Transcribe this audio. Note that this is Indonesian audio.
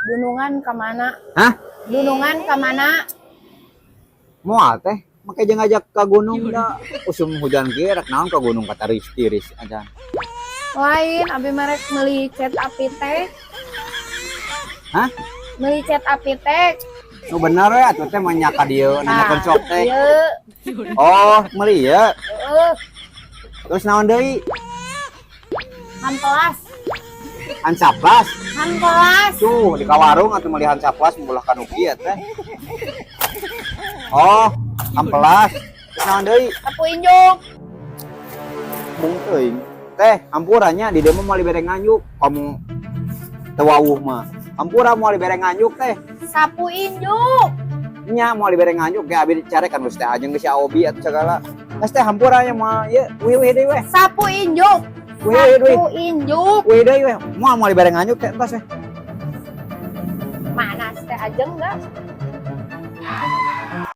Gunungan ke mana? Hah? Gunungan ke mana? Moal teh make jeung ngajak ke gunung da usum hujan ge rek naon ke gunung kata tiris aja. Lain abi merek meuli cet api teh. Hah? Meuli cet api teh. Nu bener we atuh teh mah nya ka dieu nanyakeun sok teh. Ieu. Oh, meuli ya. Heeh. Terus naon deui? Hampelas. Hansaplas. Hampelas. Tuh di kawarung atuh meuli hansaplas membelah ka nu kieu teh. Oh, hampelas. Terus naon deui? Sapu injuk. Mung teuing. Teh, hampurannya di dieu mah moal dibere nganyuk. Kamu teu wawuh mah. Hampura moal dibere nganyuk teh. Sapu injuk. Nya moal dibere nganyuk ge abi dicarekan geus teh ajeng geus si Aobi atuh segala. Geus teh hampuranya mah ieu wih deui we. Sapu injuk. Sapu injuk. Wih deui we. Moal dibere nganyuk teh entos we. Mana teh ajeng enggak?